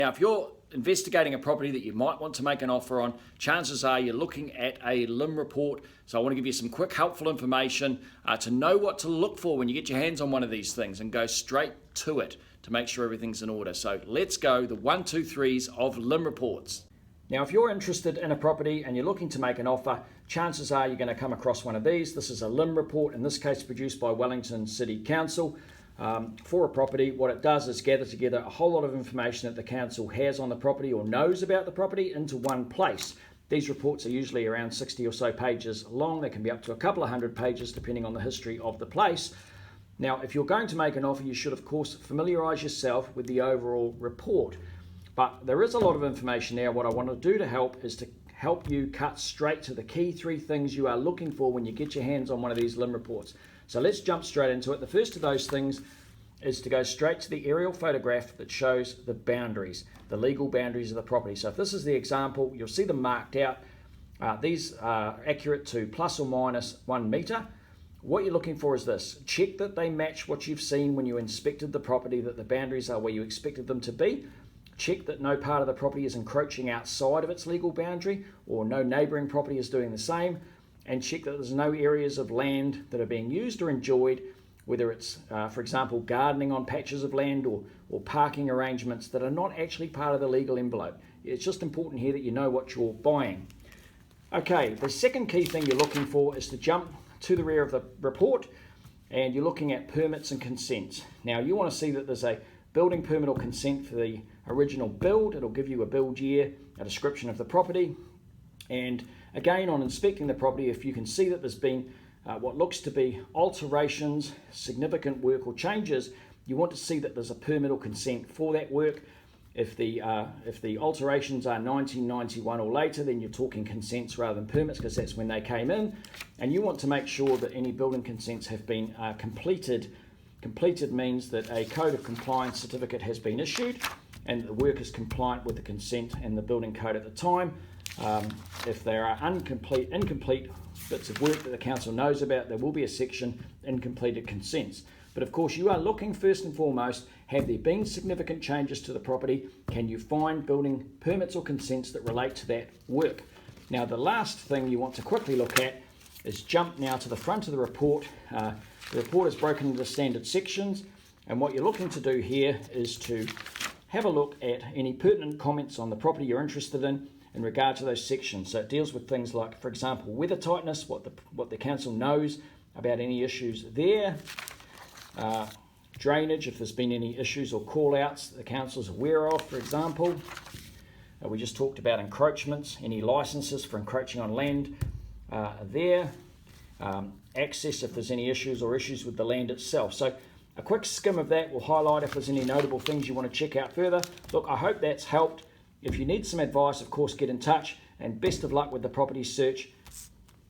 Now, if you're investigating a property that you might want to make an offer on, chances are you're looking at a LIM report. So I want to give you some quick helpful information to know what to look for when you get your hands on one of these things and go straight to it to make sure everything's in order. So let's go, the 1, 2, 3's of LIM reports. Now, if you're interested in a property and you're looking to make an offer, chances are you're going to come across one of these. This is a LIM report, in this case produced by Wellington City Council. For a property, what it does is gather together a whole lot of information that the council has on the property or knows about the property into one place. These reports are usually around 60 or so pages long. They can be up to a couple of hundred pages depending on the history of the place. Now, if you're going to make an offer, you should of course familiarise yourself with the overall report. But there is a lot of information there. What I want to do to help is to help you cut straight to the key 3 things you are looking for when you get your hands on one of these LIM reports. So let's jump straight into it. The first of those things is to go straight to the aerial photograph that shows the boundaries, the legal boundaries of the property. So if this is the example, you'll see them marked out. These are accurate to plus or minus 1 metre. What you're looking for is this. Check that they match what you've seen when you inspected the property, that the boundaries are where you expected them to be. Check that no part of the property is encroaching outside of its legal boundary or no neighbouring property is doing the same. And check that there's no areas of land that are being used or enjoyed, whether it's, for example, gardening on patches of land or parking arrangements that are not actually part of the legal envelope. It's just important here that you know what you're buying. Okay, the second key thing you're looking for is to jump to the rear of the report and you're looking at permits and consents. Now, you want to see that there's a building permit or consent for the original build. It'll give you a build year, a description of the property, and again, on inspecting the property, if you can see that there's been what looks to be alterations, significant work or changes, you want to see that there's a permit or consent for that work. If the alterations are 1991 or later, then you're talking consents rather than permits because that's when they came in. And you want to make sure that any building consents have been completed. Completed means that a code of compliance certificate has been issued and the work is compliant with the consent and the building code at the time. If there are incomplete bits of work that the council knows about, there will be a section, incompleted consents. But of course, you are looking first and foremost, have there been significant changes to the property? Can you find building permits or consents that relate to that work? Now, the last thing you want to quickly look at is jump now to the front of the report. The report is broken into standard sections, and what you're looking to do here is to have a look at any pertinent comments on the property you're interested in regard to those sections. So it deals with things like, for example, weather tightness, what the council knows about any issues there, drainage, if there's been any issues or call-outs the council's aware of, for example. We just talked about encroachments, any licenses for encroaching on land there, access if there's any issues or issues with the land itself. So a quick skim of that will highlight if there's any notable things you want to check out further. Look, I hope that's helped. If you need some advice, of course, get in touch, and best of luck with the property search.